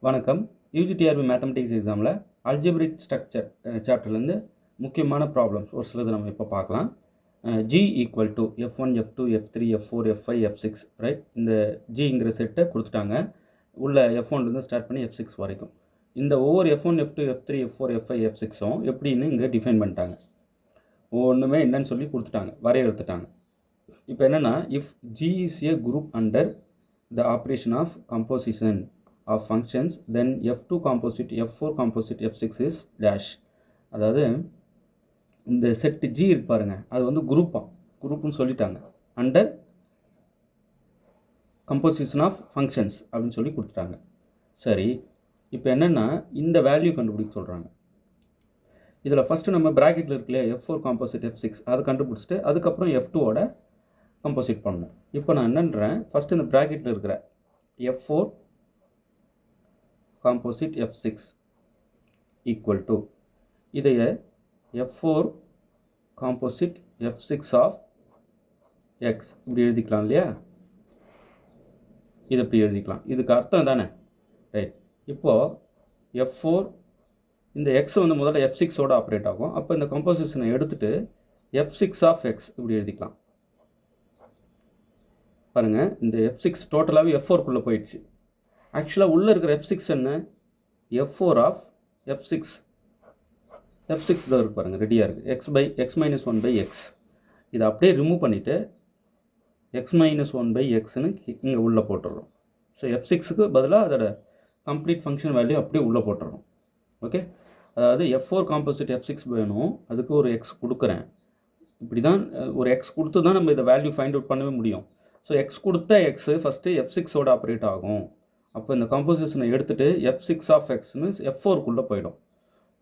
வணக்கம். UGTRB mathematics எக்ஸாமில் algebraic structure சாப்டர்லேருந்து முக்கியமான ப்ராப்ளம்ஸ் ஒரு சிலது நம்ம இப்போ பார்க்கலாம். G equal to F1, F2, F3, F4, F5, F6 right. இந்த ஜிங்கிற செட்டை கொடுத்துட்டாங்க. உள்ள F1லேருந்து ஸ்டார்ட் பண்ணி F6 வரைக்கும். இந்த ஒவ்வொரு F1, F2, F3, F4, F5, F6ம் எப்படின்னு இங்கே டிஃபைன் பண்ணிட்டாங்க. ஒவ்வொன்றுமே என்னன்னு சொல்லி கொடுத்துட்டாங்க, வரையறுத்துட்டாங்க. இப்போ என்னென்னா, if G is a group under the operation of composition of functions, then F2 composite, F4 composite, F6 is dash. அதாவது இந்த செட் G இருக்கு பாருங்க, அது வந்து குரூப்னு சொல்லிட்டாங்க. அண்டர் கம்போசிஷன் ஆஃப் ஃபங்க்ஷன்ஸ் அப்படின்னு சொல்லி கொடுத்துட்டாங்க. சரி, இப்போ என்னென்னா இந்த வேல்யூ கண்டுபிடிக்க சொல்கிறாங்க. இதில் ஃபஸ்ட்டு நம்ம ப்ராக்கெட்டில் இருக்கு இல்லையா, F4 காம்போசிட் F6 அதை கண்டுபிடிச்சிட்டு அதுக்கப்புறம் F2ஓட கம்போசிட் பண்ணணும். இப்போ நான் என்னன்றேன், ஃபஸ்ட்டு இந்த ப்ராக்கெட்டில் இருக்கிற F4 composite F6 equal to இதைய F4 composite F6 of X இப்படி எழுதிக்கலாம் இல்லையா, இது இப்படி எழுதிக்கலாம். இதுக்கு அர்த்தம் தானே, ரைட். இப்போது F4 இந்த X வந்து முதல்ல F6ஓட ஆப்ரேட் ஆகும். அப்போ இந்த கம்போசிஷனை எடுத்துகிட்டு F6 ஆஃப் X இப்படி எழுதிக்கலாம். பாருங்கள், இந்த F6 டோட்டலாகவே F4குள்ளே போயிடுச்சு. ஆக்சுவலாக உள்ளே இருக்கிற F6 என்ன, F4 ஆஃப் F6 தான் இருக்கு பாருங்கள், ரெடியாக இருக்குது. X மைனஸ் 1 பை எக்ஸ் இதை அப்படியே ரிமூவ் பண்ணிவிட்டு X மைனஸ் 1 பை எக்ஸ்னு இங்கே உள்ளே போட்டுடுறோம். ஸோ F6க்கு பதிலாக அதோட கம்ப்ளீட் ஃபங்க்ஷன் வேல்யூ அப்படியே உள்ளே போட்டுடுறோம். ஓகே, அதாவது F4 காம்போசிட் F6 வேணும், அதுக்கு ஒரு X கொடுக்குறேன். இப்படி தான் ஒரு X கொடுத்து தான் நம்ம இதை வேல்யூ ஃபைண்ட் அவுட் பண்ணவே முடியும். ஸோ X கொடுத்த X ஃபஸ்ட்டு F6ஓட ஆப்ரேட் ஆகும். அப்போ இந்த கம்போசிஷனை எடுத்துகிட்டு F6 ஆஃப் Xன்னு F4குள்ளே போயிடும்.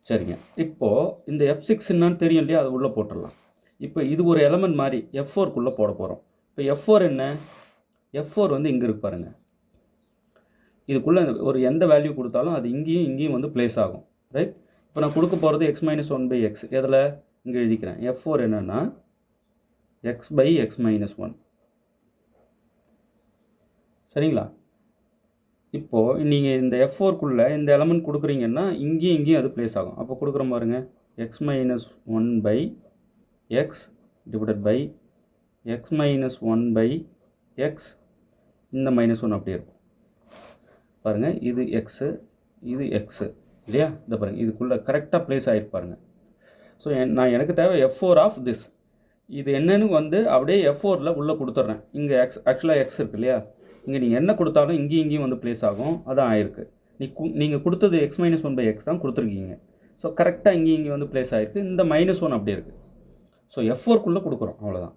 சரிங்க, இப்போது இந்த F6 என்னான்னு தெரியும் இல்லையா, அது உள்ளே போட்டுடலாம். இப்போ இது ஒரு எலமெண்ட் மாதிரி F4குள்ளே போட போகிறோம். இப்போ F4 என்ன, F4 வந்து இங்கே இருக்கு பாருங்கள். இதுக்குள்ளே ஒரு எந்த வேல்யூ கொடுத்தாலும் அது இங்கேயும் வந்து ப்ளேஸ் ஆகும், ரைட். இப்போ நான் கொடுக்க போகிறது X மைனஸ் 1 பை எக்ஸ், எதில் இங்கே எழுதிக்கிறேன். F4 என்னென்னா X பை X மைனஸ் 1. சரிங்களா. இப்போது நீங்கள் இந்த F4குள்ளே இந்த எலமெண்ட் கொடுக்குறீங்கன்னா இங்கேயும் அது ப்ளேஸ் ஆகும். அப்போ கொடுக்குற பாருங்க, X minus 1 by x divided by X minus 1 by x, இந்த மைனஸ் 1 அப்படியே இருக்கும் பாருங்கள். இது எக்ஸு, இது எக்ஸு இல்லையா, இந்த பாருங்கள் இதுக்குள்ளே கரெக்டாக ப்ளேஸ் ஆகிட்டு பாருங்கள். ஸோ எனக்கு தேவை F4 ஆஃப் திஸ். இது என்னன்னு வந்து அப்படியே F4ல் உள்ளே கொடுத்துட்றேன். இங்கே ஆக்சுவலாக எக்ஸ் இருக்கு இல்லையா, இங்கே நீங்கள் என்ன கொடுத்தாலும் இங்கேயும் வந்து ப்ளேஸ் ஆகும். அதான் ஆயிருக்கு. நீங்கள் கொடுத்தது X மைனஸ் 1 பை எக்ஸ் தான் கொடுத்துருக்கீங்க. ஸோ கரெக்டாக இங்கே வந்து ப்ளேஸ் ஆகிருக்கு. இந்த மைனஸ் 1 அப்படியே இருக்குது. ஸோ F4குள்ளே கொடுக்குறோம், அவ்வளோதான்.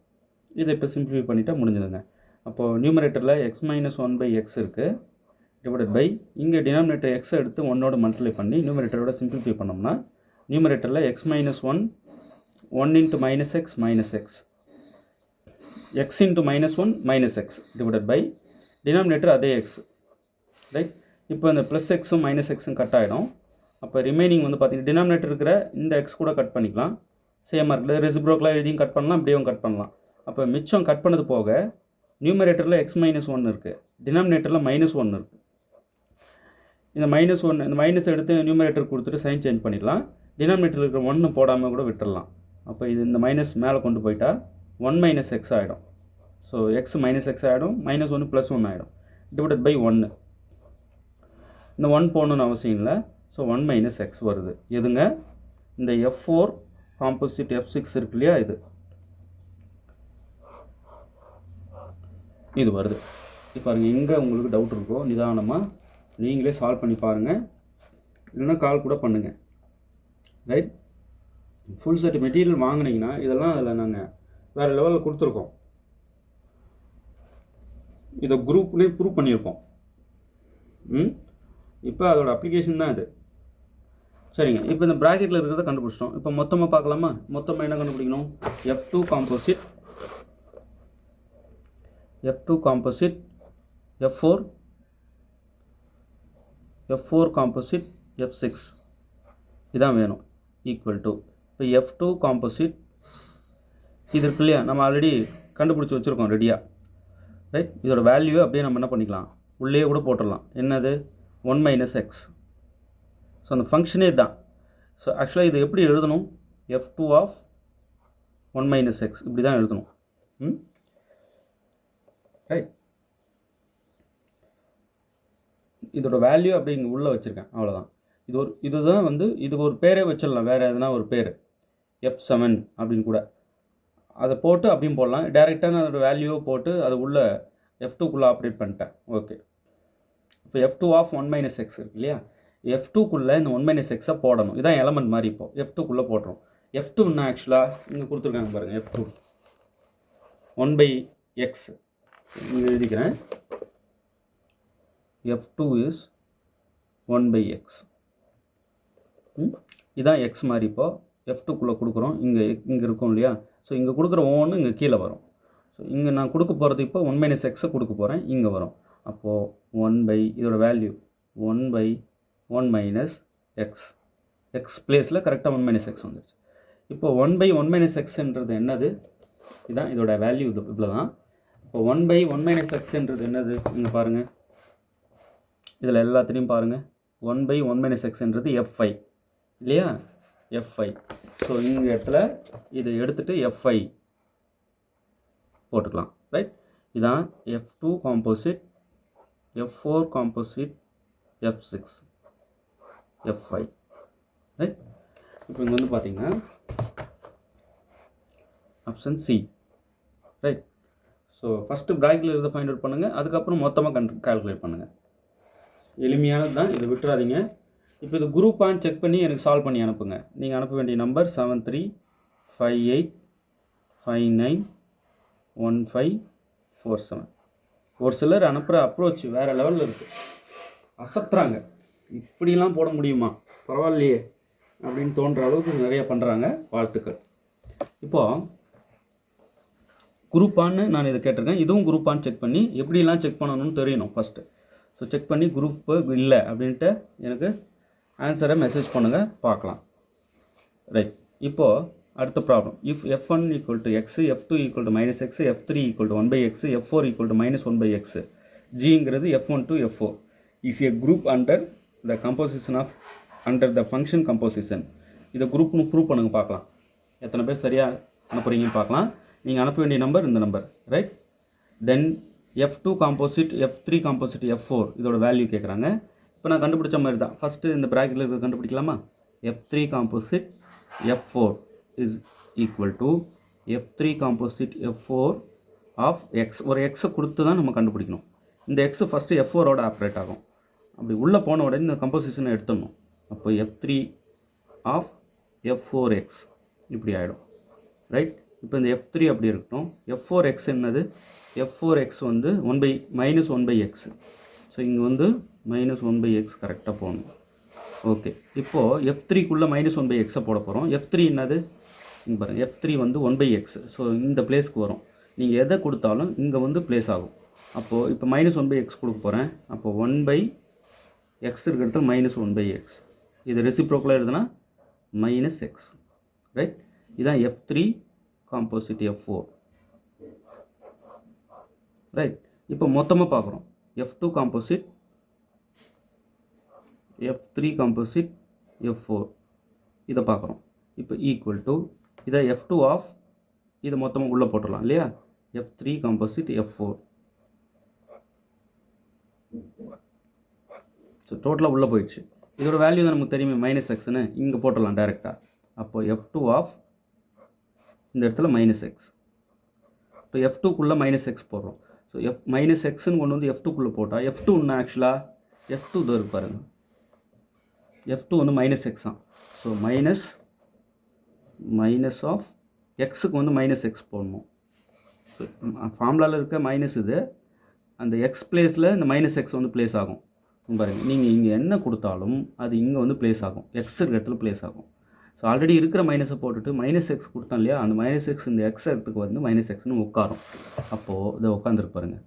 இதை இப்போ சிம்பிளிஃபை பண்ணிவிட்டால் முடிஞ்சதுங்க. அப்போது நியூமரேட்டரில் X மைனஸ் 1 பை எக்ஸ் இருக்குது டிவைடட் பை இங்கே டினாமினேட்டர் எக்ஸை எடுத்து 1ஓட மல்டிப்ளை பண்ணி நியூமரேட்டரோட சிம்பிளிஃபை பண்ணோம்னா நியூமரேட்டரில் X minus 1 into minus x minus x, x into minus 1 minus x divided by denominator அதே எக்ஸ், ரைட். இப்போ இந்த ப்ளஸ் எக்ஸும் மைனஸ் எக்ஸும் கட் ஆகிடும். அப்போ ரிமைனிங் வந்து பார்த்தீங்கன்னா டினாமினேட்டர் இருக்கிற இந்த எக்ஸ் கூட கட் பண்ணிக்கலாம். சேமாக இருக்குது, ரெசிப்ரோக்கலாக எழுதியும் கட் பண்ணலாம், அப்படியும் கட் பண்ணலாம். அப்போ மிச்சம் கட் பண்ணது போக நியூமரேட்டரில் X மைனஸ் 1 இருக்குது, டினாமினேட்டரில் மைனஸ் 1 இருக்குது. இந்த மைனஸ் எடுத்து நியூமரேட்டர் கொடுத்துட்டு சைன் சேஞ்ச் பண்ணிடலாம். டினாமினேட்டரில் இருக்கிற 1 போடாமல் கூட விட்டுடலாம். அப்போ இது இந்த மைனஸ் மேலே கொண்டு போயிட்டா 1 மைனஸ் எக்ஸ் ஆகிடும். ஸோ எக்ஸ் மைனஸ் எக்ஸ் ஆகிடும், மைனஸ் 1 ப்ளஸ் 1 ஆகிடும் டிவைடட் பை 1. இந்த 1 போகணுன்னு அவசியம் இல்லை. ஸோ 1 மைனஸ் எக்ஸ் வருது. எதுங்க, இந்த F4 காம்போசிட் F6 இருக்கு இல்லையா, இது வருது. இப்போ பாருங்கள், இங்கே உங்களுக்கு டவுட் இருக்கோ நிதானமாக நீங்களே சால்வ் பண்ணி பாருங்கள், இல்லைன்னா கால் கூட பண்ணுங்கள், ரைட். ஃபுல் செட் மெட்டீரியல் வாங்கினீங்கன்னா இதெல்லாம் அதில் நாங்கள் வேறு லெவலில் கொடுத்துருக்கோம். இதை குரூப்லேயே ப்ரூவ் பண்ணியிருப்போம். இப்போ அதோட அப்ளிகேஷன் தான் இது. சரிங்க, இப்போ இந்த ப்ராக்கெட்டில் இருக்கிறத கண்டுபிடிச்சிட்டோம். இப்போ மொத்தமாக பார்க்கலாமா. மொத்தமாக என்ன கண்டுபிடிக்கணும், F2 composite F4 composite F6 இதான் வேணும். ஈக்குவல் டு இப்போ F2 காம்போசிட் இது இருக்கு இல்லையா, நம்ம ஆல்ரெடி கண்டுபிடிச்சி வச்சுருக்கோம் ரெடியாக, ரைட். இதோட வேல்யூ அப்படியே நம்ம என்ன பண்ணிக்கலாம், உள்ளே கூட போட்டுடலாம். என்னது, 1 மைனஸ் எக்ஸ். ஸோ அந்த ஃபங்க்ஷனே தான். ஸோ ஆக்சுவலாக இது எப்படி எழுதணும், f2 ஆஃப் 1 மைனஸ் எக்ஸ் இப்படி தான் எழுதணும். ரைட். இதோட வேல்யூ அப்படி இங்கே உள்ளே வச்சுருக்கேன், அவ்வளோதான். இதுதான் வந்து இதுக்கு ஒரு பேரே வச்சிடலாம், வேறு எதுனா ஒரு பேர் f7 அப்படின்னு கூட அதை போட்டு அப்படியும் போடலாம். டேரெக்டாக நான் அதோட வேல்யூவை போட்டு அது உள்ள f2குள்ளே ஆப்ரேட் பண்ணிட்டேன். ஓகே, இப்போ f2 ஆஃப் 1 மைனஸ் எக்ஸ் இருக்கு இல்லையா, f2குள்ளே இந்த 1 மைனஸ் எக்ஸை போடணும். இதான் எலமெண்ட் மாதிரி. இப்போ f2குள்ளே போடுறோம். f2ன்னா ஆக்சுவலாக இங்கே கொடுத்துருக்காங்க பாருங்கள், f2 1 பை எக்ஸ் இங்கே எழுதிக்கிறேன். f2 is 1 by x. இதான் எக்ஸ் மாதிரி. இப்போது f2குள்ளே கொடுக்குறோம். இங்கே இருக்கும் இல்லையா, ஸோ இங்கே கொடுக்குற ஒவ்வொன்று இங்கே கீழே வரும். ஸோ இங்கே நான் கொடுக்க போகிறது இப்போ 1 மைனஸ் எக்ஸை கொடுக்க போகிறேன், இங்கே வரும். அப்போது 1 பை இதோட value 1 by 1 minus x. X பிளேஸில் கரெக்டாக 1 மைனஸ் எக்ஸ் வந்துடுச்சு. இப்போ 1 பை 1 மைனஸ் எக்ஸ்ன்றது என்னது, இதுதான் இதோட வேல்யூ. இது இவ்வளோ தான். இப்போ 1 பை 1 மைனஸ் எக்ஸ்ன்றது என்னது, இங்கே பாருங்கள், இதில் எல்லாத்துலேயும் பாருங்கள். 1 பை 1 மைனஸ் எக்ஸ்ன்றது f5 இல்லையா, f5. ஸோ இந்த இடத்துல இதை எடுத்துகிட்டு f5 போட்டுக்கலாம். ரைட். இதான் f2 composite, f4 composite, f6, f5. Right. இப்போ இங்கே வந்து பார்த்தீங்கன்னா option C. Right. So first ப்ராக்கெட்டில் இருந்து ஃபைண்ட் அவுட் பண்ணுங்கள், அதுக்கப்புறம் மொத்தமாக கால்குலேட் பண்ணுங்கள். எளிமையானது தான், இதை விட்டுறாதீங்க. இப்போ இது குரூப்பான்னு செக் பண்ணி எனக்கு சால்வ் பண்ணி அனுப்புங்க. நீங்கள் அனுப்ப வேண்டிய நம்பர் 7358591547. ஒரு சிலர் அனுப்புகிற அப்ரோச் வேறு லெவலில் இருக்குது, அசத்துறாங்க. இப்படிலாம் போட முடியுமா, பரவாயில்லையே அப்படின்னு தோன்ற அளவுக்கு நிறைய பண்ணுறாங்க. வாழ்த்துக்கள். இப்போது குரூப்பான்னு நான் இதை கேட்டிருக்கேன், இதுவும் குரூப்பான்னு செக் பண்ணி எப்படிலாம் செக் பண்ணணும்னு தெரியணும் ஃபஸ்ட்டு. ஸோ செக் பண்ணி குரூப்பு இல்லை அப்படின்ட்டு எனக்கு ஆன்சரை மெசேஜ் பண்ணுங்கள், பார்க்கலாம். ரைட். இப்போது அடுத்த problem. If f1 equal to X, f2 equal to minus X, f3 equal to 1 by X, f4 equal to minus 1 by X, ஜிங்கிறது f1 to f4 is a group under the composition of under the function composition. இதை குரூப்னு prove பண்ணுங்க, பார்க்கலாம். எத்தனை பேர் சரியாக அனுப்புகிறீங்கன்னு பார்க்கலாம். நீங்கள் அனுப்ப வேண்டிய நம்பர் இந்த நம்பர். ரைட். தென் f2 composite, f3 composite, f4 இதோட வேல்யூ கேட்குறாங்க. இப்போ நான் கண்டுபிடிச்ச மாதிரி தான். ஃபஸ்ட்டு இந்த ப்ராக்கெட்டில் இருக்கிறத கண்டுபிடிக்கலாமா. f3 composite f4 is equal to f3 composite f4 of x. ஒரு எக்ஸை கொடுத்து தான் நம்ம கண்டுபிடிக்கணும். இந்த எக்ஸு ஃபஸ்ட்டு f4ஓட ஆப்ரேட் ஆகும். அப்படி உள்ளே போன உடனே இந்த கம்போசிஷனை எடுத்துடணும். அப்போ f3 ஆஃப் f4x இப்படி ஆகிடும். ரைட். இப்போ இந்த f3 அப்படி இருக்கட்டும். f4x என்னது, f4x வந்து மைனஸ் 1 பை எக்ஸ். ஸோ இங்கே வந்து மைனஸ் 1 பை எக்ஸ் கரெக்டாக போகணும். ஓகே. இப்போது f3குள்ளே மைனஸ் 1 பை எக்ஸை போட போகிறோம். f3 என்னது, இங்கே பாருங்கள், f3 வந்து 1 பை எக்ஸ். ஸோ இந்த பிளேஸ்க்கு வரும். நீங்கள் எதை கொடுத்தாலும் இங்கே வந்து பிளேஸ் ஆகும். அப்போது இப்போ மைனஸ் 1 பை எக்ஸ் கொடுக்க போகிறேன். அப்போது 1 பை எக்ஸ் இருக்கிறது மைனஸ் 1 பை எக்ஸ். இது ரெசிப்ரோக்கலாக எழுதுனா மைனஸ் எக்ஸ். ரைட். இதுதான் f3 காம்போசிட் f4. ரைட். இப்போ மொத்தமாக பார்க்குறோம். f2 composite, f3 composite, f4 இதை பார்க்குறோம். இப்போ ஈக்குவல் டு இதை f2 ஆஃப் இதை மொத்தமாக உள்ளே போட்டுடலாம் இல்லையா, f3 காம்போசிட் f4. ஸோ டோட்டலாக உள்ளே போயிடுச்சு. இதோட வேல்யூ தான் நமக்கு தெரியுமே, மைனஸ் எக்ஸ்னு. இங்கே போட்டுடலாம் டேரெக்டாக. அப்போது f2 ஆஃப் இந்த இடத்துல மைனஸ் எக்ஸ். இப்போ f2குள்ளே மைனஸ் எக்ஸ் போடுறோம். ஸோ மைனஸ் எக்ஸ்ன்னு கொண்டு வந்து f2குள்ளே போட்டால் f2 இன்னும் ஆக்சுவலாக f2 தான் இருக்கு பாருங்கள். f2 வந்து மைனஸ் எக்ஸ் தான். ஸோ மைனஸ் ஆஃப் எக்ஸுக்கு வந்து மைனஸ் எக்ஸ் போடணும். ஸோ ஃபார்முலாவில் இருக்க மைனஸ் இது, அந்த எக்ஸ் பிளேஸில் இந்த மைனஸ் எக்ஸ் வந்து பிளேஸ் ஆகும். பாருங்கள், நீங்கள் இங்கே என்ன கொடுத்தாலும் அது இங்கே வந்து பிளேஸ் ஆகும், எக்ஸ் இருக்கிற இடத்துல பிளேஸ் ஆகும். ஸோ ஆல்ரெடி இருக்கிற மைனஸை போட்டுட்டு மைனஸ் எக்ஸ் கொடுத்தோம் இல்லையா, அந்த மைனஸ் எக்ஸ் இந்த எக்ஸ் இடத்துக்கு வந்து மைனஸ் எக்ஸ்னு உட்காரும். அப்போது இதை உட்காந்துருக்கு பாருங்கள்.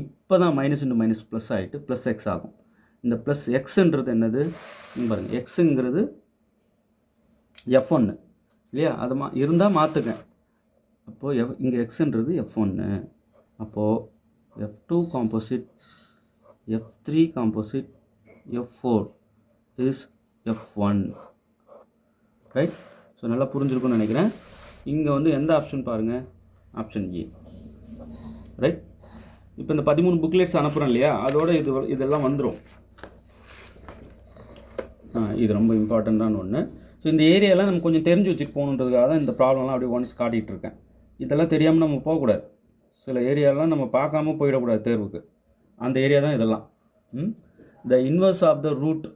இப்போ தான் மைனஸ் இன்ட்டு மைனஸ் ப்ளஸ் ஆகிட்டு ப்ளஸ் எக்ஸ் ஆகும். இந்த ப்ளஸ் எக்ஸுன்றது என்னது பாருங்கள், எக்ஸுங்கிறது f1 இல்லையா, அது இருந்தால் மாற்றுங்க. அப்போது இங்கே எக்ஸுன்றது f1. அப்போது f2 composite, f3 composite, F4 is F1, right. So நல்லா புரிஞ்சிருக்கும்னு நினைக்கிறேன். இங்கே வந்து எந்த ஆப்ஷன் பாருங்கள், ஆப்ஷன் ஏ, ரைட். இப்போ இந்த 13 புக்லெட்ஸ் அனுப்புகிறோம் இல்லையா, அதோட இதெல்லாம் வந்துடும். இது ரொம்ப இம்பார்ட்டண்ட்டான ஒன்று. ஸோ இந்த ஏரியாலாம் நம்ம கொஞ்சம் தெரிஞ்சு வச்சுட்டு போகணுன்றதுக்காக தான் இந்த ப்ராப்ளம்லாம் அப்படியே ஒன்ஸ் காட்டிகிட்டு இருக்கேன். இதெல்லாம் தெரியாமல் நம்ம போகக்கூடாது. சில ஏரியாலாம் நம்ம பார்க்காம போயிடக்கூடாது தேர்வுக்கு. அந்த ஏரியா தான் இதெல்லாம். The inverse of the root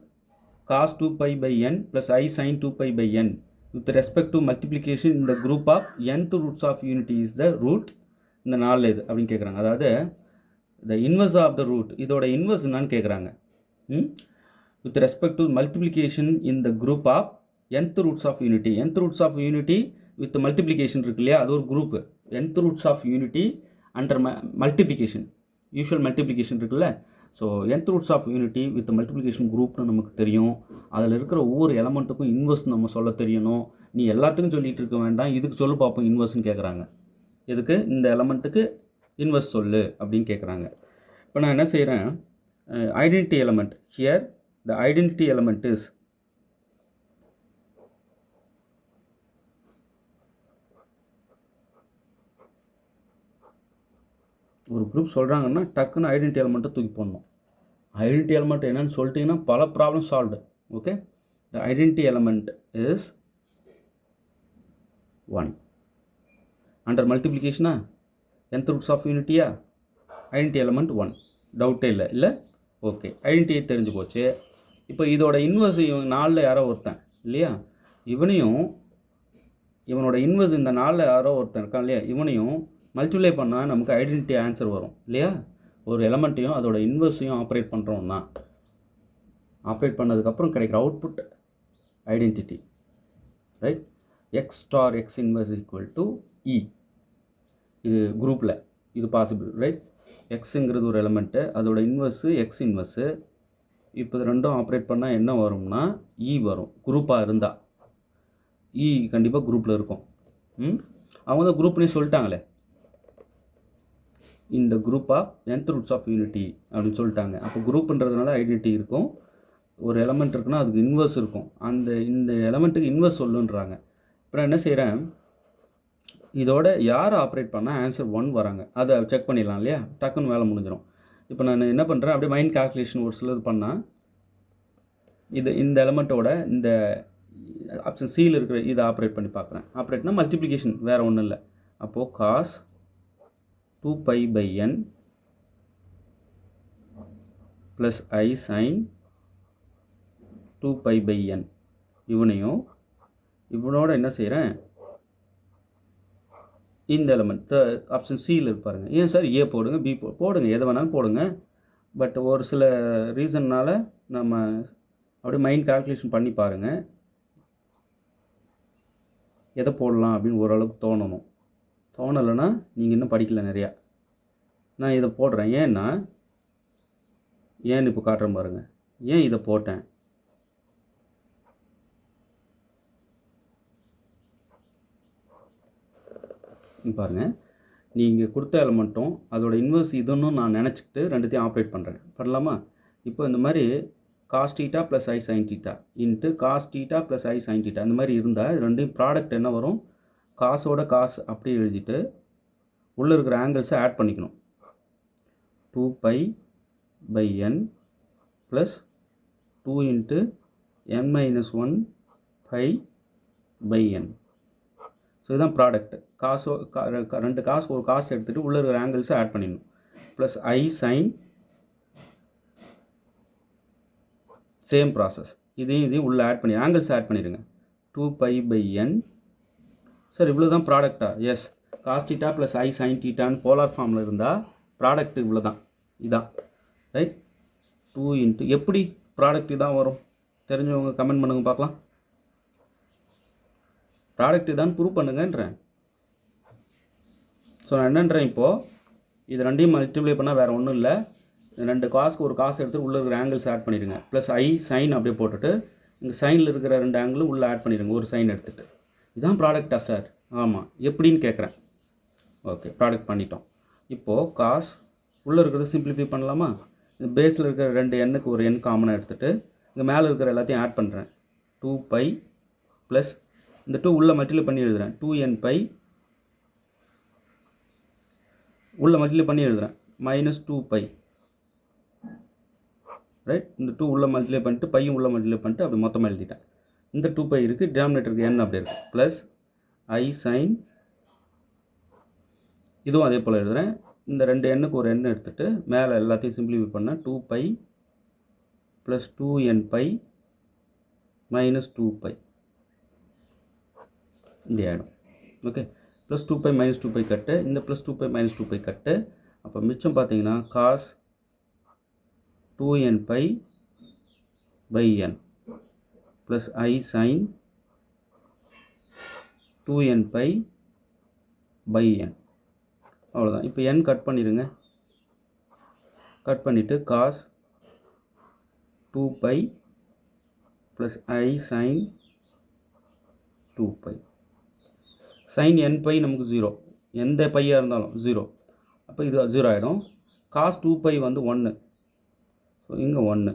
cos 2pi by n plus I sin 2pi by n with respect to multiplication in the group of nth roots of unity is the root. இந்த நாளில் இது அப்படின்னு கேட்குறாங்க. அதாவது the inverse of the root, இதோட inverse என்னான்னு கேட்குறாங்க. with respect to multiplication in the group of nth roots of unity. nth roots of unity with multiplication இருக்கு இல்லையா, அது ஒரு group. nth roots of unity under multiplication, usual multiplication இருக்குல்ல. So nth roots of unity with multiplication குரூப்னு நமக்கு தெரியும். அதில் இருக்கிற ஒவ்வொரு எலமெண்ட்டுக்கும் இன்வர்ஸ் நம்ம சொல்ல தெரியணும். நீ எல்லாத்துக்கும் சொல்லிகிட்டு இருக்க வேண்டாம், இதுக்கு சொல்லு பார்ப்போம் இன்வர்ஸ்ன்னு கேட்குறாங்க. இதுக்கு இந்த எலமெண்ட்டுக்கு இன்வர்ஸ் சொல்லு அப்படின்னு கேட்குறாங்க. இப்போ நான் என்ன செய்கிறேன், identity element here, the identity element is ஒரு குரூப் சொல்கிறாங்கன்னா டக்குன்னு ஐடென்டிட்டி எலமெண்ட்டை தூக்கி போடணும். ஐடென்டிட்டி எலமெண்ட் என்னன்னு சொல்லிட்டிங்கன்னா பல problem solved. Okay, the identity element is 1. Under மல்டிப்ளிகேஷனா nth roots ஆஃப் யூனிட்டியா, ஐடென்டிட்டி எலமெண்ட் 1. டவுட்டே இல்லை. ஓகே, ஐடென்டிட்டி தெரிஞ்சு போச்சு. இப்போ இதோட இன்வர்ஸ் இவன் 4ல் யாரோ ஒருத்தன் இல்லையா, இவனோட இன்வர்ஸ் இந்த 4ல் யாரோ ஒருத்தன் இருக்கான் இல்லையா, இவனையும் மல்டிப்ளை பண்ணால் நமக்கு ஐடென்டிட்டி ஆன்சர் வரும் இல்லையா. ஒரு எலமெண்ட்டையும் அதோட இன்வர்ஸையும் ஆப்ரேட் பண்ணுறோம்னா, ஆப்ரேட் பண்ணதுக்கப்புறம் கிடைக்கிற output identity, right. X star X inverse equal to E. இது குரூப்பில் இது பாசிபிள், ரைட். எக்ஸுங்கிறது ஒரு எலமெண்ட்டு, அதோட இன்வர்ஸு எக்ஸ் இன்வர்ஸு. இப்போ இது ரெண்டும் ஆப்ரேட் பண்ணால் என்ன வரும்னா இ வரும். குரூப்பாக இருந்தால் இ கண்டிப்பாக குரூப்பில் இருக்கும். அவங்க தான் குரூப்னே சொல்லிட்டாங்களே, இந்த group of nth roots of unity அப்படின்னு சொல்லிட்டாங்க. அப்போ குரூப்புன்றதுனால ஐடென்டிட்டி இருக்கும். ஒரு எலமெண்ட் இருக்குன்னா அதுக்கு இன்வர்ஸ் இருக்கும். இந்த எலமெண்ட்டுக்கு இன்வர்ஸ் சொல்லுன்றாங்க. அப்புறம் என்ன செய்கிறேன், இதோட யார் ஆப்ரேட் பண்ணால் ஆன்சர் 1 வராங்க அதை செக் பண்ணிடலாம் இல்லையா, டக்குன்னு வேலை முடிஞ்சிடும். இப்போ நான் என்ன பண்ணுறேன், அப்படியே மைண்ட் கால்குலேஷன் ஒரு சிலது பண்ணால் இந்த எலமெண்ட்டோட இந்த ஆப்ஷன் சியில் இருக்கிற இதை ஆப்ரேட் பண்ணி பார்க்குறேன். ஆப்ரேட்னா மல்டிப்ளிகேஷன், வேறு ஒன்றும் இல்லை. அப்போது cos 2pi by n plus I sin 2pi by n. இவனோட என்ன செய்கிறேன், இந்த எலமெண்ட் ஆப்ஷன் சியில் இருப்பாருங்க. ஏன் சார் ஏ போடுங்க, பி போடுங்க, எதை வேணாலும் போடுங்க. பட் ஒரு சில ரீசன்னால் நம்ம அப்படியே மைண்ட் கால்குலேஷன் பண்ணி பாருங்கள், எதை போடலாம் அப்படின்னு ஓரளவுக்கு தோணணும். தோணலைன்னா நீங்கள் இன்னும் படிக்கல நிறையா. நான் இதை போடுறேன், ஏன்னு இப்போ காட்டுறேன் பாருங்கள். ஏன் இதை போட்டேன், பாருங்கள். நீங்கள் கொடுத்த எலமெண்ட்டும் அதோட இன்வர்ஸ் இதுன்னு நான் நினச்சிக்கிட்டு ரெண்டுத்தையும் ஆப்ரேட் பண்ணலாமா. இப்போ இந்த மாதிரி cos θ plus I sin θ into cos θ plus I sin θ இந்த மாதிரி இருந்தால் ரெண்டையும் ப்ராடக்ட் என்ன வரும், காசோட காசு அப்படியே எழுதிட்டு உள்ளே இருக்கிற ஆங்கிள்ஸை ஆட் பண்ணிக்கணும். 2pi by n plus 2 into n minus 1 pi by n. So இதுதான் ப்ராடக்ட். ரெண்டு காசு ஒரு காசு எடுத்துகிட்டு உள்ளே இருக்கிற ஆங்கிள்ஸை ஆட் பண்ணிடணும். Plus I sin, same process, இதையும் உள்ளே ஆட் பண்ணி ஆங்கிள்ஸ் ஆட் பண்ணிடுங்க. 2pi by n. சார் இவ்வளோ தான் ப்ராடக்டா? Yes, cos θ plus I sin θன்னு போலார் ஃபார்மில் இருந்தால் ப்ராடக்ட் இவ்வளோ தான், இதான் ரைட். 2 இன்ட்டு எப்படி ப்ராடக்ட் இதான் வரும் தெரிஞ்சவங்க கமெண்ட் பண்ணுங்க பார்க்கலாம். ப்ராடக்ட் இதான் ப்ரூவ் பண்ணுங்கன்றேன். ஸோ நான் என்னன்றேன், இப்போது இது ரெண்டையும் மல்டிப்ளை பண்ணால் வேறு ஒன்றும் இல்லை, ரெண்டு காசுக்கு ஒரு காசு எடுத்துகிட்டு உள்ளே இருக்கிற ஆங்கிள்ஸ் ஆட் பண்ணிடுங்க. ப்ளஸ் I sin அப்படியே போட்டுட்டு இங்கே சைனில் இருக்கிற ரெண்டு ஆங்கிளும் உள்ளே ஆட் பண்ணிடுங்க, ஒரு சைன் எடுத்துகிட்டு. இதுதான் ப்ராடக்டா சார்? ஆமாம், எப்படின்னு கேட்குறேன். ஓகே, ப்ராடக்ட் பண்ணிட்டோம். இப்போது காஸ் உள்ளே இருக்கிறத சிம்பிளிஃபை பண்ணலாமா. இந்த பேஸில் இருக்கிற 2 எண்ணுக்கு ஒரு எண் காமனாக எடுத்துகிட்டு இங்கே மேலே இருக்கிற எல்லாத்தையும் ஆட் பண்ணுறேன். 2π ப்ளஸ் இந்த 2 உள்ளே மல்டிப்ளை பண்ணி எழுதுகிறேன். 2nπ உள்ளே மல்டிப்ளை பண்ணி எழுதுகிறேன். -2π ரைட். இந்த 2 உள்ளே மல்டிப்ளை பண்ணிட்டு பையும் உள்ளே மல்டிப்ளை பண்ணிட்டு அப்படி மொத்தமாக எழுதிட்டேன். இந்த 2π இருக்குது, டினாமினேட்டருக்கு n அப்படி இருக்குது, ப்ளஸ் I sin, இதுவும் அதே போல் எழுதுகிறேன். இந்த 2 எண்ணுக்கு ஒரு எண் எடுத்துகிட்டு மேலே எல்லாத்தையும் சிம்பிளிஃபை பண்ணேன். 2π ப்ளஸ் 2nπ மைனஸ் 2π இப்படி ஆகிடும். ஓகே, ப்ளஸ் 2π மைனஸ் 2π கட்டு, இந்த ப்ளஸ் 2π மைனஸ் 2π கட்டு. அப்போ மிச்சம் பார்த்தீங்கன்னா cos 2nπ by n plus I sin 2nπ by n. அவ்வளோதான். இப்போ n கட் பண்ணிடுங்க. கட் பண்ணிவிட்டு cos 2π plus I sin 2π. sin nπ நமக்கு 0, எந்த பையாக இருந்தாலும் 0. அப்போ இது 0 ஆகிடும். காஸ் 2π வந்து 1, ஸோ இங்கே 1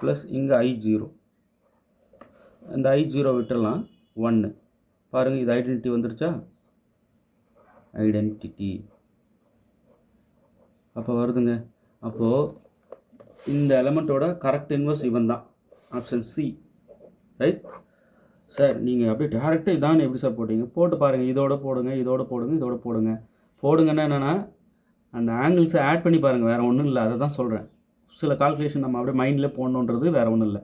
ப்ளஸ் இங்கே I0. இந்த I0 விட்டுடலாம், 1. பாருங்கள், இது ஐடென்டிட்டி வந்துருச்சா? ஐடென்டிட்டி அப்போ வருதுங்க. அப்போது இந்த எலமெண்ட்டோட கரெக்ட் இன்வர்ஸ் இவன் தான், ஆப்ஷன் சி. ரைட் சார், நீங்கள் அப்படியே டேரெக்டாக இதான் எப்படி சார் போட்டிங்க? போட்டு பாருங்கள். இதோட போடுங்க, இதோட போடுங்க, இதோட போடுங்க. போடுங்கன்னா என்னென்னா அந்த ஆங்கிள்ஸை ஆட் பண்ணி பாருங்கள், வேறு ஒன்றும் இல்லை. அதை தான் சொல்கிறேன். சில கால்குலேஷன் நம்ம அப்படியே மைண்டில் போடணுன்றது வேறு ஒன்றும் இல்லை.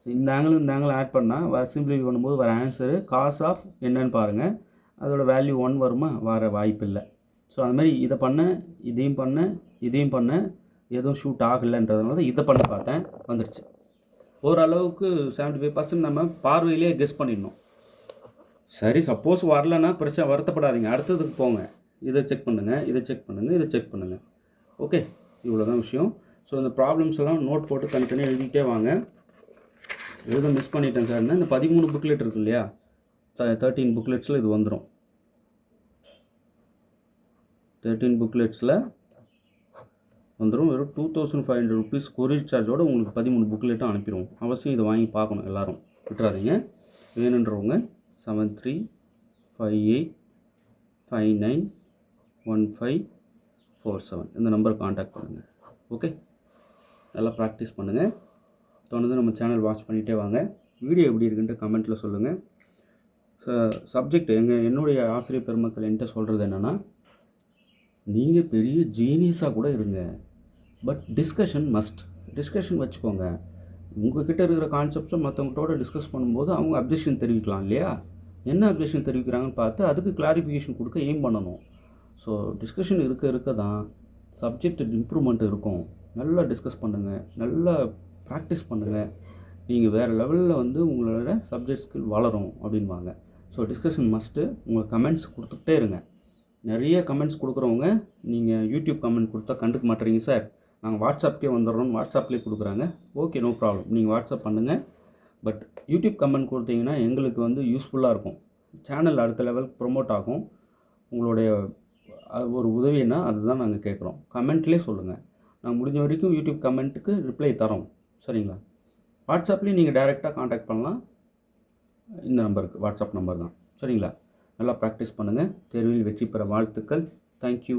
இந்த ஆங்கிள் ஆட் பண்ணால் சிம்பிளிஃபை பண்ணும்போது வர ஆன்சரு காஸ் ஆஃப் என்னன்னு பாருங்கள். அதோட வேல்யூ 1 வருமா? வர வாய்ப்பு இல்லை. ஸோ அது மாதிரி இதை பண்ணேன், இதையும் பண்ணேன், எதுவும் ஷூட் ஆகலைன்றதுனால தான் இதை பண்ண பார்த்தேன், வந்துடுச்சு. ஓரளவுக்கு 75% நம்ம பார்வையிலே கெஸ் பண்ணிடணும். சரி, சப்போஸ் வரலன்னா பிரச்சனை, வருத்தப்படாதீங்க, அடுத்ததுக்கு போங்க. இதை செக் பண்ணுங்கள், இதை செக் பண்ணுங்கள், இதை செக் பண்ணுங்கள். ஓகே, இவ்வளோ தான் விஷயம். ஸோ இந்த ப்ராப்ளம்ஸ் எல்லாம் நோட் போட்டு தனித்தனியாக எழுதிக்கிட்டே வாங்க. எழுத மிஸ் பண்ணிட்டேன் சார்னா இந்த 13 புக்லெட் இருக்குது இல்லையா, 13 புக்லெட்ஸில் இது வந்துடும். 13 புக்லெட்ஸில் வந்துடும். வெறும் 2500 rupees கொரியர் சார்ஜோடு உங்களுக்கு 13 புக்லெட்டும் அனுப்பிடுவோம். அவசியம் இதை வாங்கி பார்க்கணும், எல்லோரும் விட்டுறாதீங்க. வேணுன்றவங்க 7358591547 இந்த நம்பருக்கு காண்டாக்ட் பண்ணுங்கள். ஓகே, நல்லா ப்ராக்டிஸ் பண்ணுங்கள். தொடர்ந்து நம்ம சேனல் வாட்ச் பண்ணிகிட்டே வாங்க. வீடியோ எப்படி இருக்குன்ட்டு கமெண்ட்டில் சொல்லுங்கள். சப்ஜெக்ட் என்னுடைய ஆசிரியர் பெருமக்கள் என்கிட்ட சொல்கிறது என்னென்னா, நீங்கள் பெரிய ஜீனியஸாக கூட இருங்க, பட் டிஸ்கஷன் மஸ்ட். டிஸ்கஷன் வச்சுக்கோங்க. உங்கள்கிட்ட இருக்கிற கான்செப்ட்ஸை மற்றவங்கள்ட்டோட டிஸ்கஸ் பண்ணும்போது அவங்க அப்ஜெக்ஷன் தெரிவிக்கலாம் இல்லையா? என்ன அப்ஜெக்ஷன் தெரிவிக்கிறாங்கன்னு பார்த்து அதுக்கு கிளாரிஃபிகேஷன் கொடுக்க எய்ம் பண்ணணும். ஸோ டிஸ்கஷன் இருக்க தான் சப்ஜெக்ட் இம்ப்ரூவ்மெண்ட் இருக்கும். நல்லா டிஸ்கஸ் பண்ணுங்கள், நல்லா ப்ராக்டிஸ் பண்ணுங்கள். நீங்கள் வேறு லெவலில் வந்து உங்களோட சப்ஜெக்ட் ஸ்கில் வளரும் அப்படின்வாங்க. So discussion must. உங்கள் கமெண்ட்ஸ் கொடுத்துக்கிட்டே இருங்க. நிறைய கமெண்ட்ஸ் கொடுக்குறவங்க நீங்கள் யூடியூப் கமெண்ட் கொடுத்தா கண்டுக்க மாட்டேறீங்க சார், நாங்கள் வாட்ஸ்அப்கே வந்துடுறோம், வாட்ஸ்அப்லேயே கொடுக்குறாங்க. ஓகே, நோ ப்ராப்ளம், நீங்கள் வாட்ஸ்அப் பண்ணுங்கள். பட் யூடியூப் கமெண்ட் கொடுத்தீங்கன்னா எங்களுக்கு வந்து யூஸ்ஃபுல்லாக இருக்கும். சேனல் அடுத்த லெவலுக்கு ப்ரொமோட் ஆகும். உங்களுடைய ஒரு உதவினா அதுதான் நாங்கள் கேட்குறோம். கமெண்ட்லேயே சொல்லுங்கள். நாங்கள் முடிஞ்ச வரைக்கும் யூடியூப் கமெண்ட்டுக்கு ரிப்ளை தரோம். சரிங்களா? வாட்ஸ்அப்லேயும் நீங்கள் டைரெக்டாக காண்டாக்ட் பண்ணலாம். இந்த நம்பருக்கு வாட்ஸ்அப் நம்பர் தான். சரிங்களா? நல்லா ப்ராக்டிஸ் பண்ணுங்கள். தேர்வில் வெற்றி பெற வாழ்த்துக்கள். தேங்க்யூ.